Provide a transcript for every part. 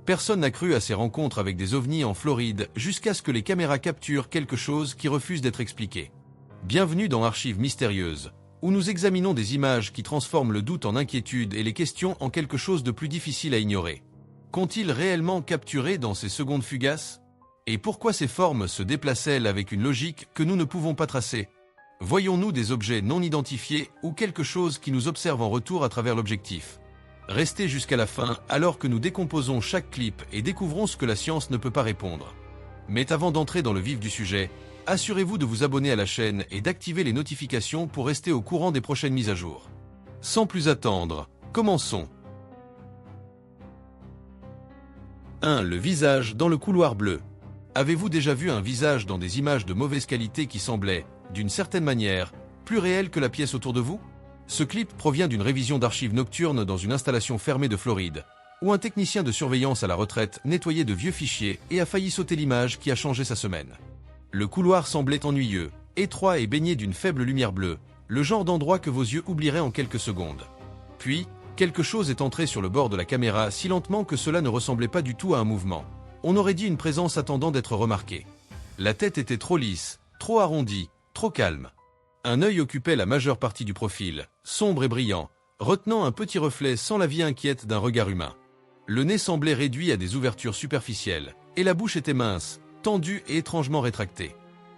Personne n'a cru à ces rencontres avec des ovnis en Floride jusqu'à ce que les caméras capturent quelque chose qui refuse d'être expliqué. Bienvenue dans Archives mystérieuses, où nous examinons des images qui transforment le doute en inquiétude et les questions en quelque chose de plus difficile à ignorer. Qu'ont-ils réellement capturé dans ces secondes fugaces? Et pourquoi ces formes se déplacent-elles avec une logique que nous ne pouvons pas tracer? Voyons-nous des objets non identifiés ou quelque chose qui nous observe en retour à travers l'objectif? Restez jusqu'à la fin alors que nous décomposons chaque clip et découvrons ce que la science ne peut pas répondre. Mais avant d'entrer dans le vif du sujet, assurez-vous de vous abonner à la chaîne et d'activer les notifications pour rester au courant des prochaines mises à jour. Sans plus attendre, commençons. 1. Le visage dans le couloir bleu. Avez-vous déjà vu un visage dans des images de mauvaise qualité qui semblait, d'une certaine manière, plus réel que la pièce autour de vous? Ce clip provient d'une révision d'archives nocturnes dans une installation fermée de Floride, où un technicien de surveillance à la retraite nettoyait de vieux fichiers et a failli sauter l'image qui a changé sa semaine. Le couloir semblait ennuyeux, étroit et baigné d'une faible lumière bleue, le genre d'endroit que vos yeux oublieraient en quelques secondes. Puis, quelque chose est entré sur le bord de la caméra si lentement que cela ne ressemblait pas du tout à un mouvement. On aurait dit une présence attendant d'être remarquée. La tête était trop lisse, trop arrondie, trop calme. Un œil occupait la majeure partie du profil, sombre et brillant, retenant un petit reflet sans la vie inquiète d'un regard humain. Le nez semblait réduit à des ouvertures superficielles, et la bouche était mince, tendue et étrangement rétractée.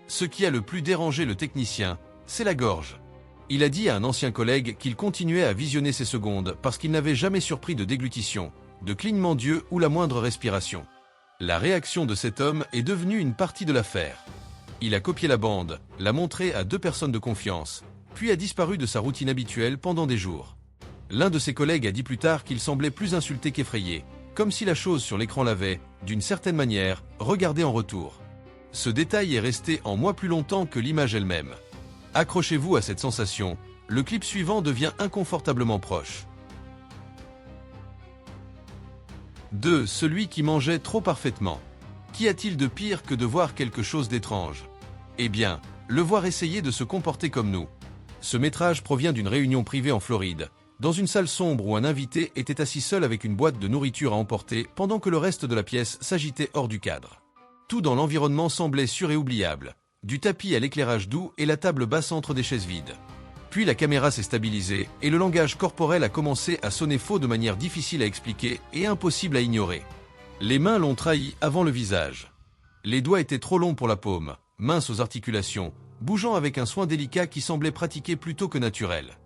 Ce qui a le plus dérangé le technicien, c'est la gorge. Il a dit à un ancien collègue qu'il continuait à visionner ces secondes parce qu'il n'avait jamais surpris de déglutition, de clignement d'yeux ou la moindre respiration. La réaction de cet homme est devenue une partie de l'affaire. Il a copié la bande, l'a montré à 2 personnes de confiance, puis a disparu de sa routine habituelle pendant des jours. L'un de ses collègues a dit plus tard qu'il semblait plus insulté qu'effrayé, comme si la chose sur l'écran l'avait, d'une certaine manière, regardé en retour. Ce détail est resté en moi plus longtemps que l'image elle-même. Accrochez-vous à cette sensation, le clip suivant devient inconfortablement proche. 2. Celui qui mangeait trop parfaitement. Qu'y a-t-il de pire que de voir quelque chose d'étrange? Eh bien, le voir essayer de se comporter comme nous. Ce métrage provient d'une réunion privée en Floride, dans une salle sombre où un invité était assis seul avec une boîte de nourriture à emporter pendant que le reste de la pièce s'agitait hors du cadre. Tout dans l'environnement semblait sûr et oubliable, du tapis à l'éclairage doux et la table basse entre des chaises vides. Puis la caméra s'est stabilisée et le langage corporel a commencé à sonner faux de manière difficile à expliquer et impossible à ignorer. Les mains l'ont trahi avant le visage. Les doigts étaient trop longs pour la paume, minces aux articulations, bougeant avec un soin délicat qui semblait pratiqué plutôt que naturel.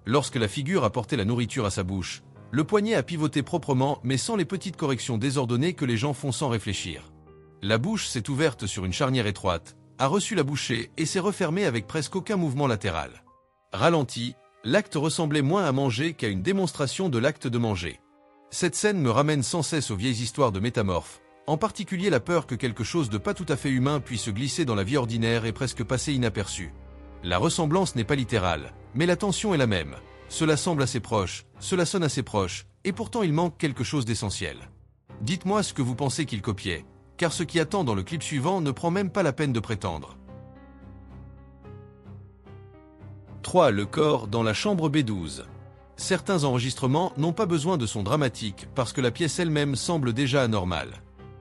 Lorsque la figure a porté la nourriture à sa bouche, le poignet a pivoté proprement mais sans les petites corrections désordonnées que les gens font sans réfléchir. La bouche s'est ouverte sur une charnière étroite, a reçu la bouchée et s'est refermée avec presque aucun mouvement latéral. Ralenti, l'acte ressemblait moins à manger qu'à une démonstration de l'acte de manger. Cette scène me ramène sans cesse aux vieilles histoires de métamorphes, en particulier la peur que quelque chose de pas tout à fait humain puisse glisser dans la vie ordinaire et presque passer inaperçu. La ressemblance n'est pas littérale, mais la tension est la même. Cela semble assez proche, cela sonne assez proche, et pourtant il manque quelque chose d'essentiel. Dites-moi ce que vous pensez qu'il copiait, car ce qui attend dans le clip suivant ne prend même pas la peine de prétendre. 3. Le corps dans la chambre B12. Certains enregistrements n'ont pas besoin de son dramatique parce que la pièce elle-même semble déjà anormale.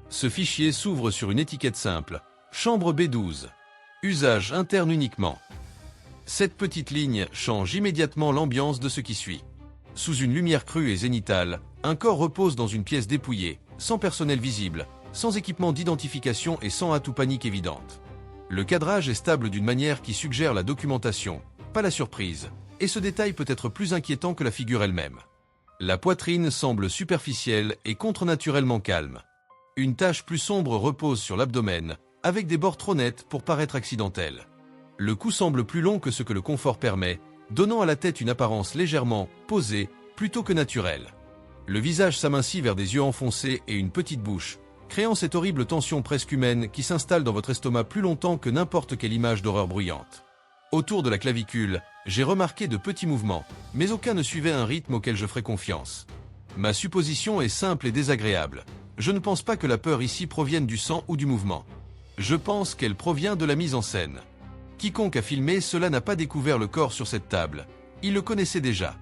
Ce fichier s'ouvre sur une étiquette simple, chambre B12. Usage interne uniquement. Cette petite ligne change immédiatement l'ambiance de ce qui suit. Sous une lumière crue et zénitale, un corps repose dans une pièce dépouillée, sans personnel visible, sans équipement d'identification et sans hâte ou panique évidente. Le cadrage est stable d'une manière qui suggère la documentation, pas la surprise, et ce détail peut être plus inquiétant que la figure elle-même. La poitrine semble superficielle et contre-naturellement calme. Une tache plus sombre repose sur l'abdomen, avec des bords trop nets pour paraître accidentels. Le cou semble plus long que ce que le confort permet, donnant à la tête une apparence légèrement posée, plutôt que naturelle. Le visage s'amincit vers des yeux enfoncés et une petite bouche, créant cette horrible tension presque humaine qui s'installe dans votre estomac plus longtemps que n'importe quelle image d'horreur bruyante. Autour de la clavicule, j'ai remarqué de petits mouvements, mais aucun ne suivait un rythme auquel je ferais confiance. Ma supposition est simple et désagréable. Je ne pense pas que la peur ici provienne du sang ou du mouvement. Je pense qu'elle provient de la mise en scène. Quiconque a filmé cela n'a pas découvert le corps sur cette table. Il le connaissait déjà.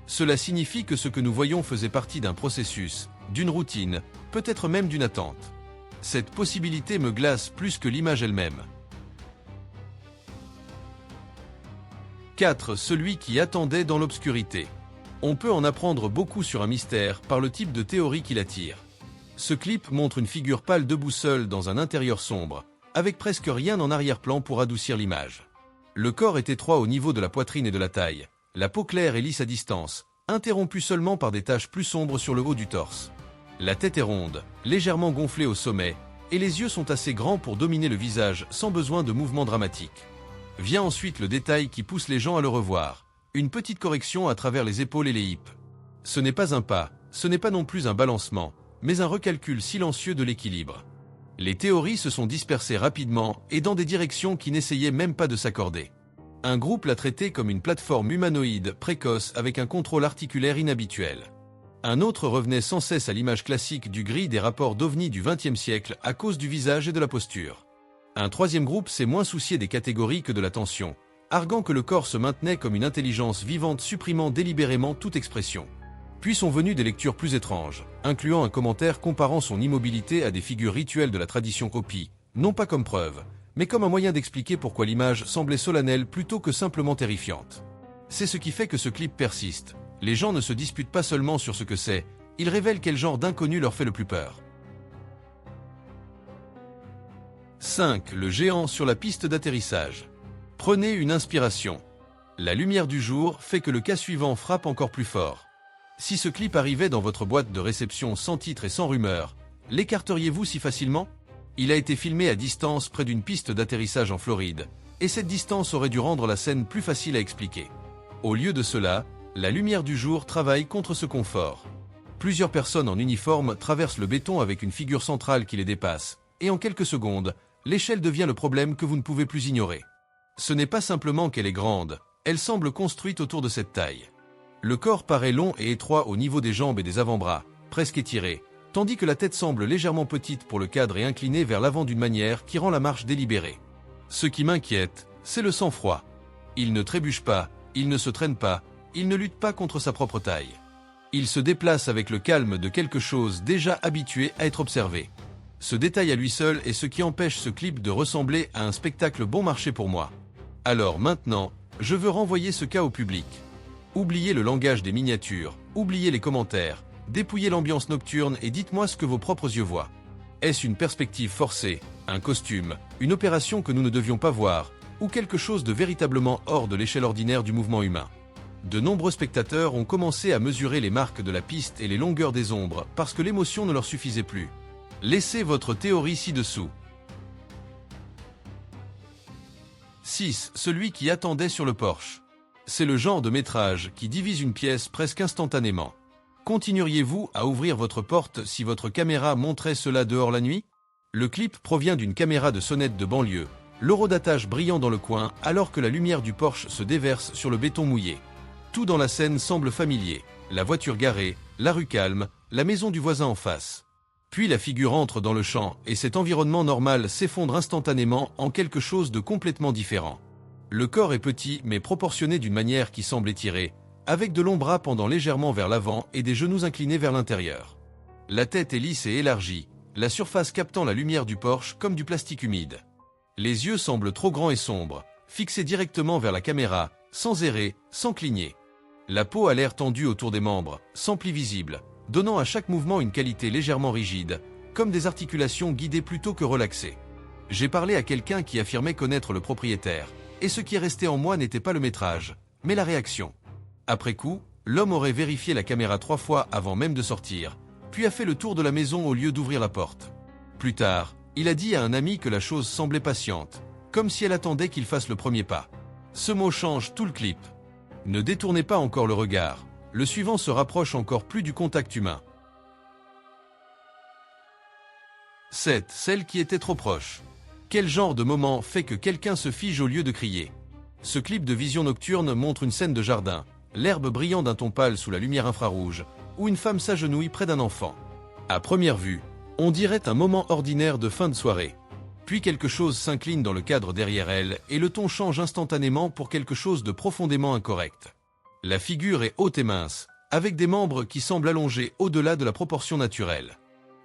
Cela signifie que ce que nous voyons faisait partie d'un processus, d'une routine, peut-être même d'une attente. Cette possibilité me glace plus que l'image elle-même. 4. Celui qui attendait dans l'obscurité. On peut en apprendre beaucoup sur un mystère par le type de théorie qui l'attire. Ce clip montre une figure pâle debout seule dans un intérieur sombre, avec presque rien en arrière-plan pour adoucir l'image. Le corps est étroit au niveau de la poitrine et de la taille, la peau claire et lisse à distance, interrompue seulement par des taches plus sombres sur le haut du torse. La tête est ronde, légèrement gonflée au sommet, et les yeux sont assez grands pour dominer le visage sans besoin de mouvements dramatiques. Vient ensuite le détail qui pousse les gens à le revoir, une petite correction à travers les épaules et les hips. Ce n'est pas un pas, ce n'est pas non plus un balancement, mais un recalcul silencieux de l'équilibre. Les théories se sont dispersées rapidement et dans des directions qui n'essayaient même pas de s'accorder. Un groupe l'a traité comme une plateforme humanoïde précoce avec un contrôle articulaire inhabituel. Un autre revenait sans cesse à l'image classique du gris des rapports d'OVNI du XXe siècle à cause du visage et de la posture. Un troisième groupe s'est moins soucié des catégories que de la tension, arguant que le corps se maintenait comme une intelligence vivante supprimant délibérément toute expression. Puis sont venues des lectures plus étranges, incluant un commentaire comparant son immobilité à des figures rituelles de la tradition Hopi, non pas comme preuve, mais comme un moyen d'expliquer pourquoi l'image semblait solennelle plutôt que simplement terrifiante. C'est ce qui fait que ce clip persiste. Les gens ne se disputent pas seulement sur ce que c'est, ils révèlent quel genre d'inconnu leur fait le plus peur. 5. Le géant sur la piste d'atterrissage. Prenez une inspiration. La lumière du jour fait que le cas suivant frappe encore plus fort. Si ce clip arrivait dans votre boîte de réception sans titre et sans rumeur, l'écarteriez-vous si facilement ? Il a été filmé à distance près d'une piste d'atterrissage en Floride, et cette distance aurait dû rendre la scène plus facile à expliquer. Au lieu de cela, la lumière du jour travaille contre ce confort. Plusieurs personnes en uniforme traversent le béton avec une figure centrale qui les dépasse, et en quelques secondes, l'échelle devient le problème que vous ne pouvez plus ignorer. Ce n'est pas simplement qu'elle est grande, elle semble construite autour de cette taille. Le corps paraît long et étroit au niveau des jambes et des avant-bras, presque étiré, tandis que la tête semble légèrement petite pour le cadre et inclinée vers l'avant d'une manière qui rend la marche délibérée. Ce qui m'inquiète, c'est le sang-froid. Il ne trébuche pas, il ne se traîne pas, il ne lutte pas contre sa propre taille. Il se déplace avec le calme de quelque chose déjà habitué à être observé. Ce détail à lui seul est ce qui empêche ce clip de ressembler à un spectacle bon marché pour moi. Alors maintenant, je veux renvoyer ce cas au public. Oubliez le langage des miniatures, oubliez les commentaires, dépouillez l'ambiance nocturne et dites-moi ce que vos propres yeux voient. Est-ce une perspective forcée, un costume, une opération que nous ne devions pas voir, ou quelque chose de véritablement hors de l'échelle ordinaire du mouvement humain ? De nombreux spectateurs ont commencé à mesurer les marques de la piste et les longueurs des ombres parce que l'émotion ne leur suffisait plus. Laissez votre théorie ci-dessous. 6. Celui qui attendait sur le porche. C'est le genre de métrage qui divise une pièce presque instantanément. Continueriez-vous à ouvrir votre porte si votre caméra montrait cela dehors la nuit ? Le clip provient d'une caméra de sonnette de banlieue, l'horodatage brillant dans le coin alors que la lumière du porche se déverse sur le béton mouillé. Tout dans la scène semble familier, la voiture garée, la rue calme, la maison du voisin en face. Puis la figure entre dans le champ et cet environnement normal s'effondre instantanément en quelque chose de complètement différent. Le corps est petit mais proportionné d'une manière qui semble étirée, avec de longs bras pendant légèrement vers l'avant et des genoux inclinés vers l'intérieur. La tête est lisse et élargie, la surface captant la lumière du porche comme du plastique humide. Les yeux semblent trop grands et sombres, fixés directement vers la caméra, sans errer, sans cligner. La peau a l'air tendue autour des membres, sans plis visibles, donnant à chaque mouvement une qualité légèrement rigide, comme des articulations guidées plutôt que relaxées. J'ai parlé à quelqu'un qui affirmait connaître le propriétaire, et ce qui est resté en moi n'était pas le métrage, mais la réaction. Après coup, l'homme aurait vérifié la caméra 3 fois avant même de sortir, puis a fait le tour de la maison au lieu d'ouvrir la porte. Plus tard, il a dit à un ami que la chose semblait patiente, comme si elle attendait qu'il fasse le premier pas. Ce mot change tout le clip. Ne détournez pas encore le regard. Le suivant se rapproche encore plus du contact humain. 7. Celle qui était trop proche. Quel genre de moment fait que quelqu'un se fige au lieu de crier ? Ce clip de vision nocturne montre une scène de jardin, l'herbe brillant d'un ton pâle sous la lumière infrarouge, où une femme s'agenouille près d'un enfant. À première vue, on dirait un moment ordinaire de fin de soirée. Puis quelque chose s'incline dans le cadre derrière elle et le ton change instantanément pour quelque chose de profondément incorrect. La figure est haute et mince, avec des membres qui semblent allongés au-delà de la proportion naturelle.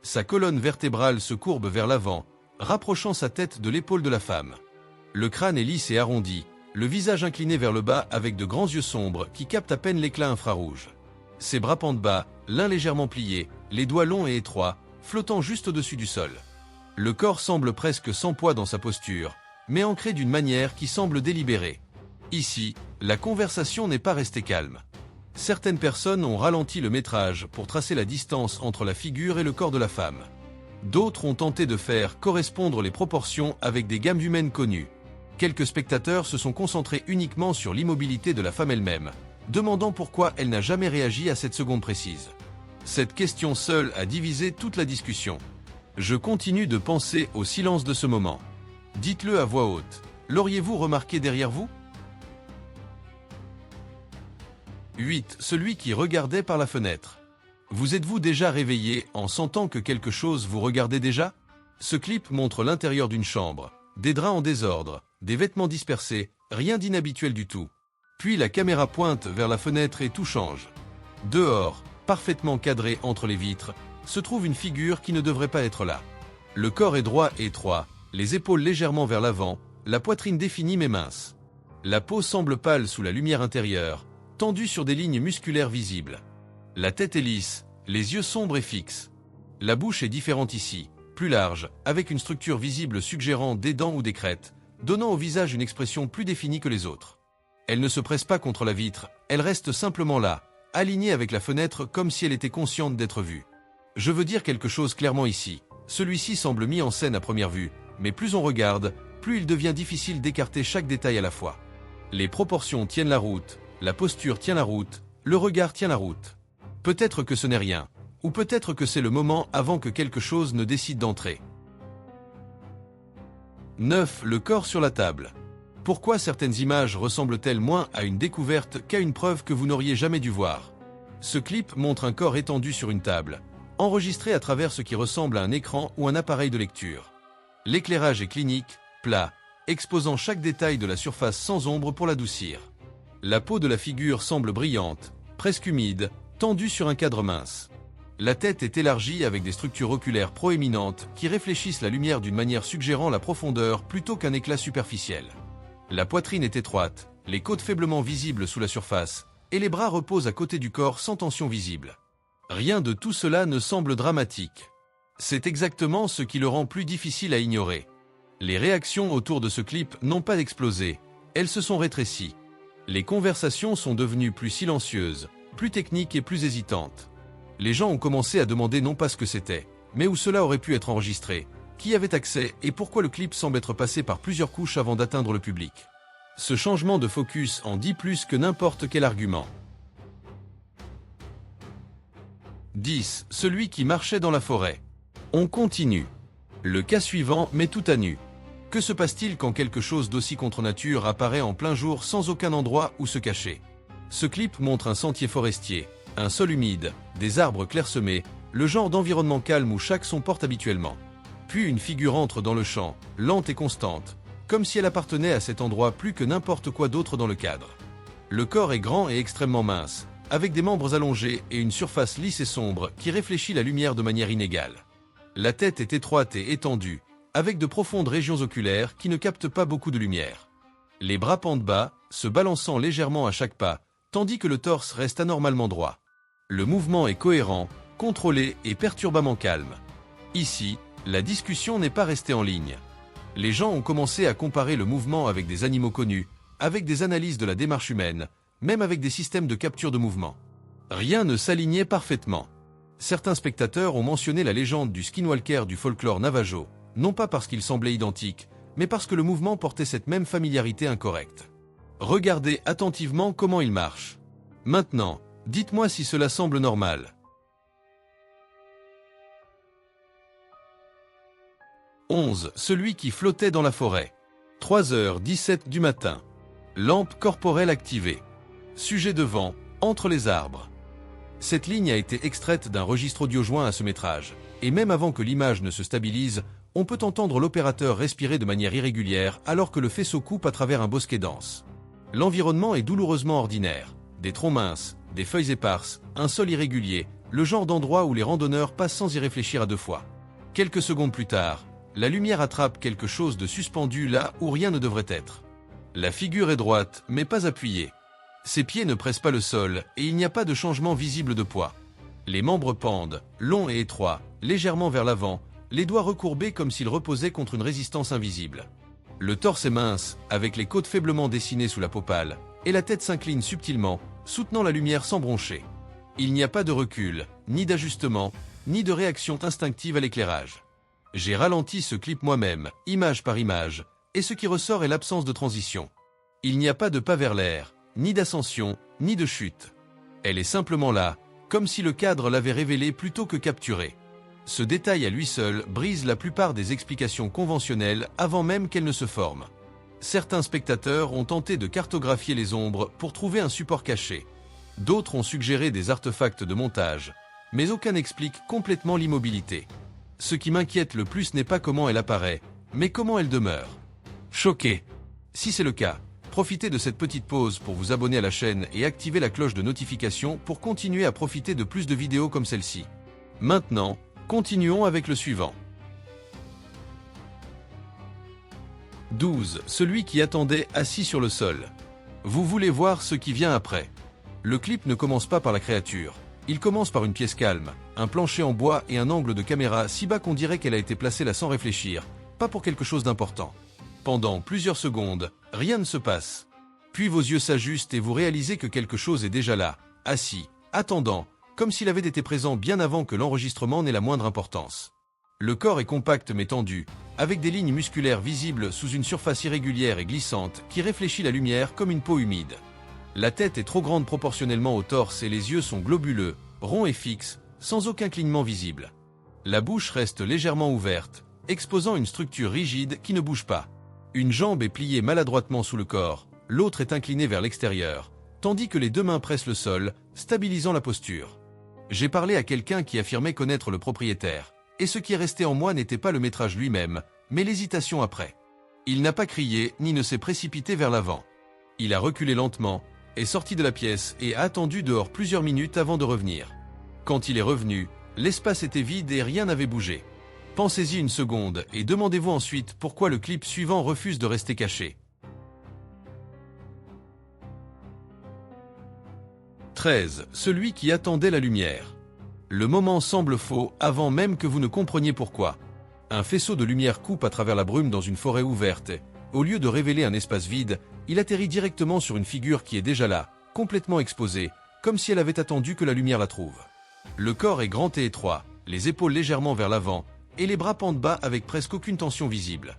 Sa colonne vertébrale se courbe vers l'avant, rapprochant sa tête de l'épaule de la femme. Le crâne est lisse et arrondi, le visage incliné vers le bas avec de grands yeux sombres qui captent à peine l'éclat infrarouge. Ses bras pendent bas, l'un légèrement plié, les doigts longs et étroits, flottant juste au-dessus du sol. Le corps semble presque sans poids dans sa posture, mais ancré d'une manière qui semble délibérée. Ici, la conversation n'est pas restée calme. Certaines personnes ont ralenti le métrage pour tracer la distance entre la figure et le corps de la femme. D'autres ont tenté de faire correspondre les proportions avec des gammes humaines connues. Quelques spectateurs se sont concentrés uniquement sur l'immobilité de la femme elle-même, demandant pourquoi elle n'a jamais réagi à cette seconde précise. Cette question seule a divisé toute la discussion. Je continue de penser au silence de ce moment. Dites-le à voix haute. L'auriez-vous remarqué derrière vous ? 8. Celui qui regardait par la fenêtre. Vous êtes-vous déjà réveillé en sentant que quelque chose vous regardait déjà ? Ce clip montre l'intérieur d'une chambre, des draps en désordre, des vêtements dispersés, rien d'inhabituel du tout. Puis la caméra pointe vers la fenêtre et tout change. Dehors, parfaitement cadré entre les vitres, se trouve une figure qui ne devrait pas être là. Le corps est droit et étroit, les épaules légèrement vers l'avant, la poitrine définie mais mince. La peau semble pâle sous la lumière intérieure, tendue sur des lignes musculaires visibles. La tête est lisse, les yeux sombres et fixes. La bouche est différente ici, plus large, avec une structure visible suggérant des dents ou des crêtes, donnant au visage une expression plus définie que les autres. Elle ne se presse pas contre la vitre, elle reste simplement là, alignée avec la fenêtre comme si elle était consciente d'être vue. Je veux dire quelque chose clairement ici. Celui-ci semble mis en scène à première vue, mais plus on regarde, plus il devient difficile d'écarter chaque détail à la fois. Les proportions tiennent la route, la posture tient la route, le regard tient la route. Peut-être que ce n'est rien, ou peut-être que c'est le moment avant que quelque chose ne décide d'entrer. 9. Le corps sur la table. Pourquoi certaines images ressemblent-elles moins à une découverte qu'à une preuve que vous n'auriez jamais dû voir ? Ce clip montre un corps étendu sur une table, enregistré à travers ce qui ressemble à un écran ou un appareil de lecture. L'éclairage est clinique, plat, exposant chaque détail de la surface sans ombre pour l'adoucir. La peau de la figure semble brillante, presque humide, tendue sur un cadre mince. La tête est élargie avec des structures oculaires proéminentes qui réfléchissent la lumière d'une manière suggérant la profondeur plutôt qu'un éclat superficiel. La poitrine est étroite, les côtes faiblement visibles sous la surface, et les bras reposent à côté du corps sans tension visible. Rien de tout cela ne semble dramatique. C'est exactement ce qui le rend plus difficile à ignorer. Les réactions autour de ce clip n'ont pas explosé, elles se sont rétrécies. Les conversations sont devenues plus silencieuses, plus techniques et plus hésitantes. Les gens ont commencé à demander non pas ce que c'était, mais où cela aurait pu être enregistré, qui avait accès et pourquoi le clip semble être passé par plusieurs couches avant d'atteindre le public. Ce changement de focus en dit plus que n'importe quel argument. 10. Celui qui marchait dans la forêt. On continue. Le cas suivant met tout à nu. Que se passe-t-il quand quelque chose d'aussi contre nature apparaît en plein jour sans aucun endroit où se cacher ? Ce clip montre un sentier forestier, un sol humide, des arbres clairsemés, le genre d'environnement calme où chaque son porte habituellement. Puis une figure entre dans le champ, lente et constante, comme si elle appartenait à cet endroit plus que n'importe quoi d'autre dans le cadre. Le corps est grand et extrêmement mince, avec des membres allongés et une surface lisse et sombre qui réfléchit la lumière de manière inégale. La tête est étroite et étendue, avec de profondes régions oculaires qui ne captent pas beaucoup de lumière. Les bras pendent bas, se balançant légèrement à chaque pas, tandis que le torse reste anormalement droit. Le mouvement est cohérent, contrôlé et perturbamment calme. Ici, la discussion n'est pas restée en ligne. Les gens ont commencé à comparer le mouvement avec des animaux connus, avec des analyses de la démarche humaine, même avec des systèmes de capture de mouvement. Rien ne s'alignait parfaitement. Certains spectateurs ont mentionné la légende du skinwalker du folklore navajo, non pas parce qu'il semblait identique, mais parce que le mouvement portait cette même familiarité incorrecte. Regardez attentivement comment il marche. Maintenant, dites-moi si cela semble normal. 11. Celui qui flottait dans la forêt. 3h17 du matin. Lampe corporelle activée. Sujet de vent, entre les arbres. Cette ligne a été extraite d'un registre audio joint à ce métrage, et même avant que l'image ne se stabilise, on peut entendre l'opérateur respirer de manière irrégulière alors que le faisceau coupe à travers un bosquet dense. L'environnement est douloureusement ordinaire. Des troncs minces, des feuilles éparses, un sol irrégulier, le genre d'endroit où les randonneurs passent sans y réfléchir à deux fois. Quelques secondes plus tard, la lumière attrape quelque chose de suspendu là où rien ne devrait être. La figure est droite, mais pas appuyée. Ses pieds ne pressent pas le sol et il n'y a pas de changement visible de poids. Les membres pendent, longs et étroits, légèrement vers l'avant, les doigts recourbés comme s'ils reposaient contre une résistance invisible. Le torse est mince, avec les côtes faiblement dessinées sous la peau pâle, et la tête s'incline subtilement, soutenant la lumière sans broncher. Il n'y a pas de recul, ni d'ajustement, ni de réaction instinctive à l'éclairage. J'ai ralenti ce clip moi-même, image par image, et ce qui ressort est l'absence de transition. Il n'y a pas de pas vers l'air, ni d'ascension, ni de chute. Elle est simplement là, comme si le cadre l'avait révélée plutôt que capturée. Ce détail à lui seul brise la plupart des explications conventionnelles avant même qu'elles ne se forment. Certains spectateurs ont tenté de cartographier les ombres pour trouver un support caché. D'autres ont suggéré des artefacts de montage, mais aucun n'explique complètement l'immobilité. Ce qui m'inquiète le plus n'est pas comment elle apparaît, mais comment elle demeure. Choqué. Si c'est le cas, profitez de cette petite pause pour vous abonner à la chaîne et activer la cloche de notification pour continuer à profiter de plus de vidéos comme celle-ci. Maintenant, continuons avec le suivant. 12. Celui qui attendait assis sur le sol. Vous voulez voir ce qui vient après. Le clip ne commence pas par la créature. Il commence par une pièce calme, un plancher en bois et un angle de caméra si bas qu'on dirait qu'elle a été placée là sans réfléchir, pas pour quelque chose d'important. Pendant plusieurs secondes, rien ne se passe. Puis vos yeux s'ajustent et vous réalisez que quelque chose est déjà là, assis, attendant, comme s'il avait été présent bien avant que l'enregistrement n'ait la moindre importance. Le corps est compact mais tendu, avec des lignes musculaires visibles sous une surface irrégulière et glissante qui réfléchit la lumière comme une peau humide. La tête est trop grande proportionnellement au torse et les yeux sont globuleux, ronds et fixes, sans aucun clignement visible. La bouche reste légèrement ouverte, exposant une structure rigide qui ne bouge pas. Une jambe est pliée maladroitement sous le corps, l'autre est inclinée vers l'extérieur, tandis que les deux mains pressent le sol, stabilisant la posture. J'ai parlé à quelqu'un qui affirmait connaître le propriétaire, et ce qui est resté en moi n'était pas le métrage lui-même, mais l'hésitation après. Il n'a pas crié, ni ne s'est précipité vers l'avant. Il a reculé lentement, est sorti de la pièce et a attendu dehors plusieurs minutes avant de revenir. Quand il est revenu, l'espace était vide et rien n'avait bougé. Pensez-y une seconde et demandez-vous ensuite pourquoi le clip suivant refuse de rester caché. 13. Celui qui attendait la lumière. Le moment semble faux avant même que vous ne compreniez pourquoi. Un faisceau de lumière coupe à travers la brume dans une forêt ouverte. Au lieu de révéler un espace vide, il atterrit directement sur une figure qui est déjà là, complètement exposée, comme si elle avait attendu que la lumière la trouve. Le corps est grand et étroit, les épaules légèrement vers l'avant, et les bras pendent bas avec presque aucune tension visible.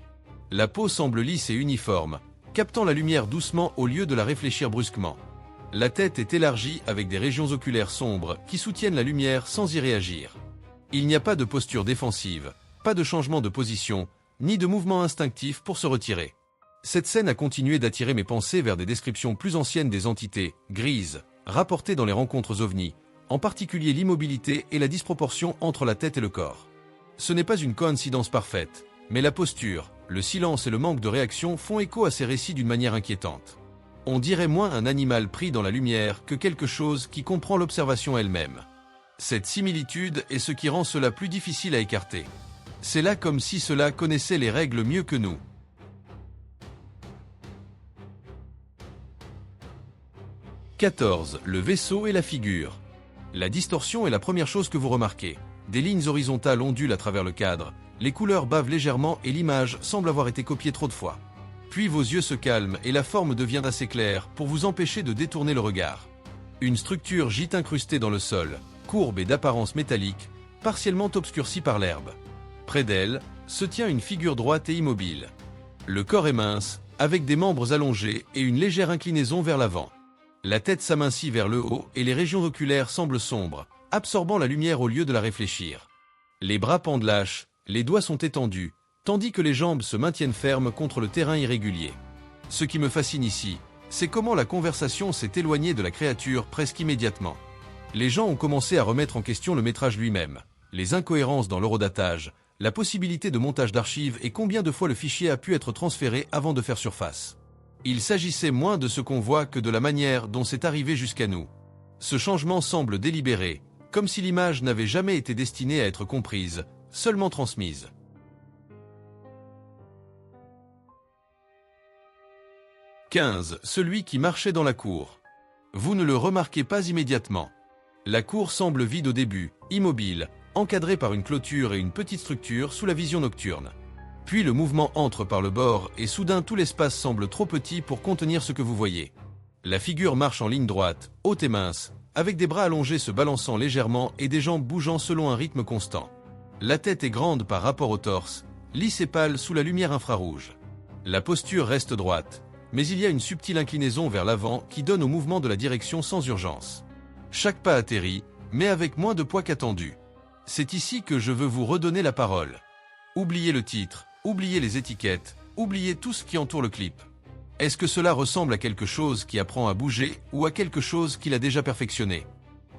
La peau semble lisse et uniforme, captant la lumière doucement au lieu de la réfléchir brusquement. La tête est élargie avec des régions oculaires sombres qui soutiennent la lumière sans y réagir. Il n'y a pas de posture défensive, pas de changement de position, ni de mouvement instinctif pour se retirer. Cette scène a continué d'attirer mes pensées vers des descriptions plus anciennes des entités, grises, rapportées dans les rencontres ovnis, en particulier l'immobilité et la disproportion entre la tête et le corps. Ce n'est pas une coïncidence parfaite, mais la posture, le silence et le manque de réaction font écho à ces récits d'une manière inquiétante. On dirait moins un animal pris dans la lumière que quelque chose qui comprend l'observation elle-même. Cette similitude est ce qui rend cela plus difficile à écarter. C'est là comme si cela connaissait les règles mieux que nous. 14. Le vaisseau et la figure. La distorsion est la première chose que vous remarquez. Des lignes horizontales ondulent à travers le cadre, les couleurs bavent légèrement et l'image semble avoir été copiée trop de fois. Puis vos yeux se calment et la forme devient assez claire pour vous empêcher de détourner le regard. Une structure gîte incrustée dans le sol, courbe et d'apparence métallique, partiellement obscurcie par l'herbe. Près d'elle, se tient une figure droite et immobile. Le corps est mince, avec des membres allongés et une légère inclinaison vers l'avant. La tête s'amincit vers le haut et les régions oculaires semblent sombres, absorbant la lumière au lieu de la réfléchir. Les bras pendent lâches, les doigts sont étendus, tandis que les jambes se maintiennent fermes contre le terrain irrégulier. Ce qui me fascine ici, c'est comment la conversation s'est éloignée de la créature presque immédiatement. Les gens ont commencé à remettre en question le métrage lui-même, les incohérences dans l'horodatage, la possibilité de montage d'archives et combien de fois le fichier a pu être transféré avant de faire surface. Il s'agissait moins de ce qu'on voit que de la manière dont c'est arrivé jusqu'à nous. Ce changement semble délibéré, comme si l'image n'avait jamais été destinée à être comprise, seulement transmise. « 15. Celui qui marchait dans la cour. Vous ne le remarquez pas immédiatement. La cour semble vide au début, immobile, encadrée par une clôture et une petite structure sous la vision nocturne. Puis le mouvement entre par le bord et soudain tout l'espace semble trop petit pour contenir ce que vous voyez. La figure marche en ligne droite, haute et mince, avec des bras allongés se balançant légèrement et des jambes bougeant selon un rythme constant. La tête est grande par rapport au torse, lisse et pâle sous la lumière infrarouge. La posture reste droite, mais il y a une subtile inclinaison vers l'avant qui donne au mouvement de la direction sans urgence. Chaque pas atterrit, mais avec moins de poids qu'attendu. C'est ici que je veux vous redonner la parole. Oubliez le titre, oubliez les étiquettes, oubliez tout ce qui entoure le clip. Est-ce que cela ressemble à quelque chose qui apprend à bouger ou à quelque chose qu'il a déjà perfectionné?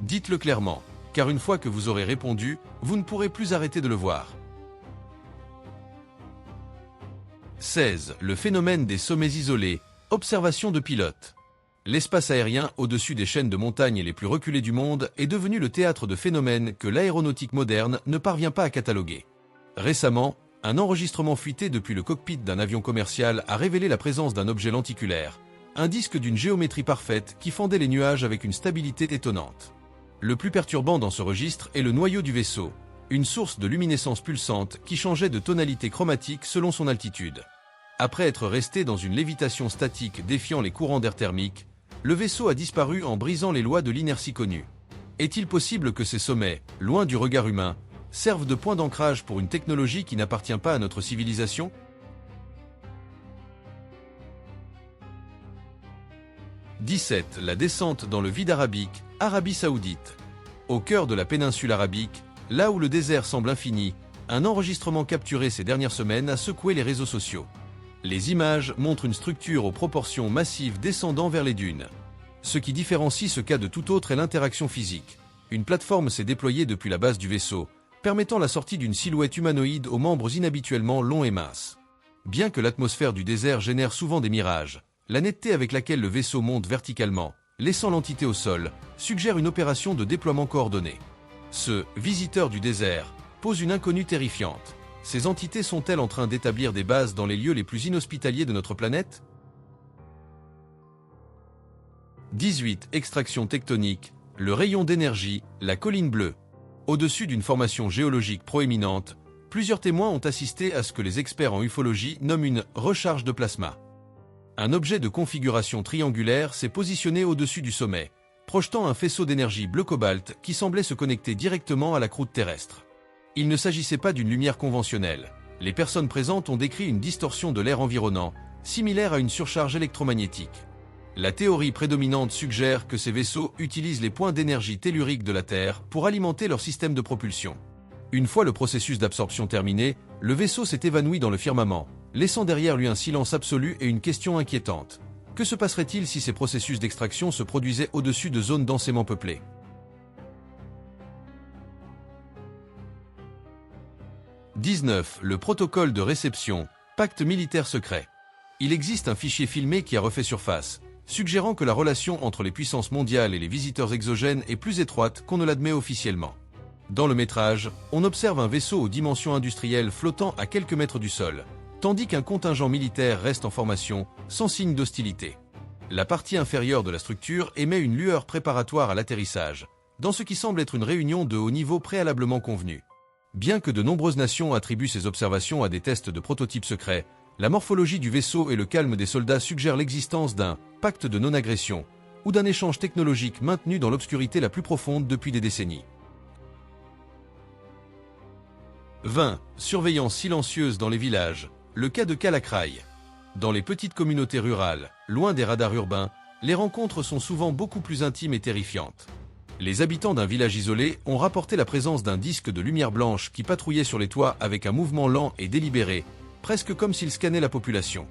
Dites-le clairement, car une fois que vous aurez répondu, vous ne pourrez plus arrêter de le voir. 16. Le phénomène des sommets isolés. Observation de pilotes. L'espace aérien au-dessus des chaînes de montagnes les plus reculées du monde est devenu le théâtre de phénomènes que l'aéronautique moderne ne parvient pas à cataloguer. Récemment, un enregistrement fuité depuis le cockpit d'un avion commercial a révélé la présence d'un objet lenticulaire, un disque d'une géométrie parfaite qui fendait les nuages avec une stabilité étonnante. Le plus perturbant dans ce registre est le noyau du vaisseau, une source de luminescence pulsante qui changeait de tonalité chromatique selon son altitude. Après être resté dans une lévitation statique défiant les courants d'air thermique, le vaisseau a disparu en brisant les lois de l'inertie connues. Est-il possible que ces sommets, loin du regard humain, servent de point d'ancrage pour une technologie qui n'appartient pas à notre civilisation? « 17. La descente dans le vide arabique, Arabie Saoudite. Au cœur de la péninsule arabique, là où le désert semble infini, un enregistrement capturé ces dernières semaines a secoué les réseaux sociaux. Les images montrent une structure aux proportions massives descendant vers les dunes. Ce qui différencie ce cas de tout autre est l'interaction physique. Une plateforme s'est déployée depuis la base du vaisseau, permettant la sortie d'une silhouette humanoïde aux membres inhabituellement longs et minces. Bien que l'atmosphère du désert génère souvent des mirages, la netteté avec laquelle le vaisseau monte verticalement, laissant l'entité au sol, suggère une opération de déploiement coordonné. Ce « visiteur du désert » pose une inconnue terrifiante. Ces entités sont-elles en train d'établir des bases dans les lieux les plus inhospitaliers de notre planète? 18. Extraction tectonique. Le rayon d'énergie, la colline bleue. Au-dessus d'une formation géologique proéminente, plusieurs témoins ont assisté à ce que les experts en ufologie nomment une « recharge de plasma ». Un objet de configuration triangulaire s'est positionné au-dessus du sommet, projetant un faisceau d'énergie bleu-cobalt qui semblait se connecter directement à la croûte terrestre. Il ne s'agissait pas d'une lumière conventionnelle. Les personnes présentes ont décrit une distorsion de l'air environnant, similaire à une surcharge électromagnétique. La théorie prédominante suggère que ces vaisseaux utilisent les points d'énergie tellurique de la Terre pour alimenter leur système de propulsion. Une fois le processus d'absorption terminé, le vaisseau s'est évanoui dans le firmament, laissant derrière lui un silence absolu et une question inquiétante. Que se passerait-il si ces processus d'extraction se produisaient au-dessus de zones densément peuplées? « 19. Le protocole de réception, pacte militaire secret. Il existe un fichier filmé qui a refait surface, suggérant que la relation entre les puissances mondiales et les visiteurs exogènes est plus étroite qu'on ne l'admet officiellement. Dans le métrage, on observe un vaisseau aux dimensions industrielles flottant à quelques mètres du sol, tandis qu'un contingent militaire reste en formation, sans signe d'hostilité. La partie inférieure de la structure émet une lueur préparatoire à l'atterrissage, dans ce qui semble être une réunion de haut niveau préalablement convenue. Bien que de nombreuses nations attribuent ces observations à des tests de prototypes secrets, la morphologie du vaisseau et le calme des soldats suggèrent l'existence d'un pacte de non-agression ou d'un échange technologique maintenu dans l'obscurité la plus profonde depuis des décennies. 20. Surveillance silencieuse dans les villages, le cas de Kalakrai. Dans les petites communautés rurales, loin des radars urbains, les rencontres sont souvent beaucoup plus intimes et terrifiantes. Les habitants d'un village isolé ont rapporté la présence d'un disque de lumière blanche qui patrouillait sur les toits avec un mouvement lent et délibéré, presque comme s'il scannait la population.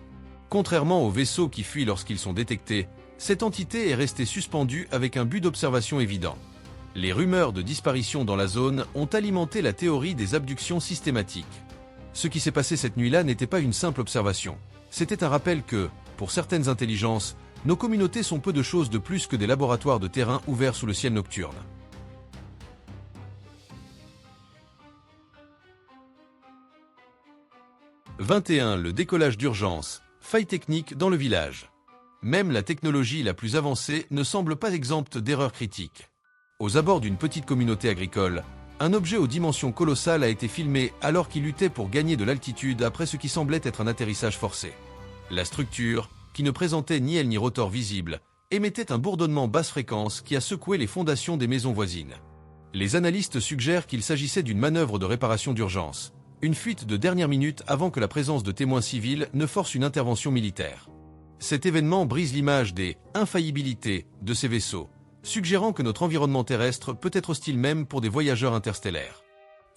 Contrairement aux vaisseaux qui fuient lorsqu'ils sont détectés, cette entité est restée suspendue avec un but d'observation évident. Les rumeurs de disparition dans la zone ont alimenté la théorie des abductions systématiques. Ce qui s'est passé cette nuit-là n'était pas une simple observation. C'était un rappel que, pour certaines intelligences, nos communautés sont peu de choses de plus que des laboratoires de terrain ouverts sous le ciel nocturne. 21. Le décollage d'urgence. Faille technique dans le village. Même la technologie la plus avancée ne semble pas exempte d'erreurs critiques. Aux abords d'une petite communauté agricole, un objet aux dimensions colossales a été filmé alors qu'il luttait pour gagner de l'altitude après ce qui semblait être un atterrissage forcé. La structure, qui ne présentait ni aile ni rotor visible, émettait un bourdonnement basse fréquence qui a secoué les fondations des maisons voisines. Les analystes suggèrent qu'il s'agissait d'une manœuvre de réparation d'urgence, une fuite de dernière minute avant que la présence de témoins civils ne force une intervention militaire. Cet événement brise l'image des « infaillibilités » de ces vaisseaux, suggérant que notre environnement terrestre peut être hostile même pour des voyageurs interstellaires.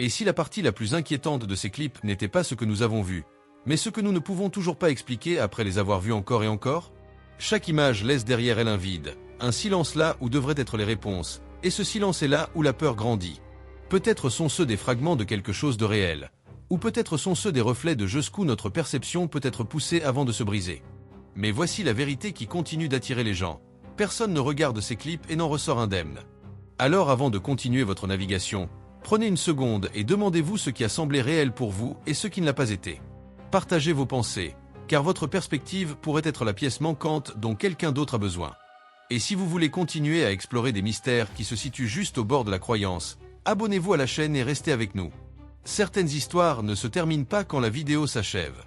Et si la partie la plus inquiétante de ces clips n'était pas ce que nous avons vu, mais ce que nous ne pouvons toujours pas expliquer après les avoir vus encore et encore? Chaque image laisse derrière elle un vide, un silence là où devraient être les réponses, et ce silence est là où la peur grandit. Peut-être sont ceux des fragments de quelque chose de réel, ou peut-être sont ceux des reflets de jusqu'où notre perception peut être poussée avant de se briser. Mais voici la vérité qui continue d'attirer les gens. Personne ne regarde ces clips et n'en ressort indemne. Alors avant de continuer votre navigation, prenez une seconde et demandez-vous ce qui a semblé réel pour vous et ce qui ne l'a pas été. Partagez vos pensées, car votre perspective pourrait être la pièce manquante dont quelqu'un d'autre a besoin. Et si vous voulez continuer à explorer des mystères qui se situent juste au bord de la croyance, abonnez-vous à la chaîne et restez avec nous. Certaines histoires ne se terminent pas quand la vidéo s'achève.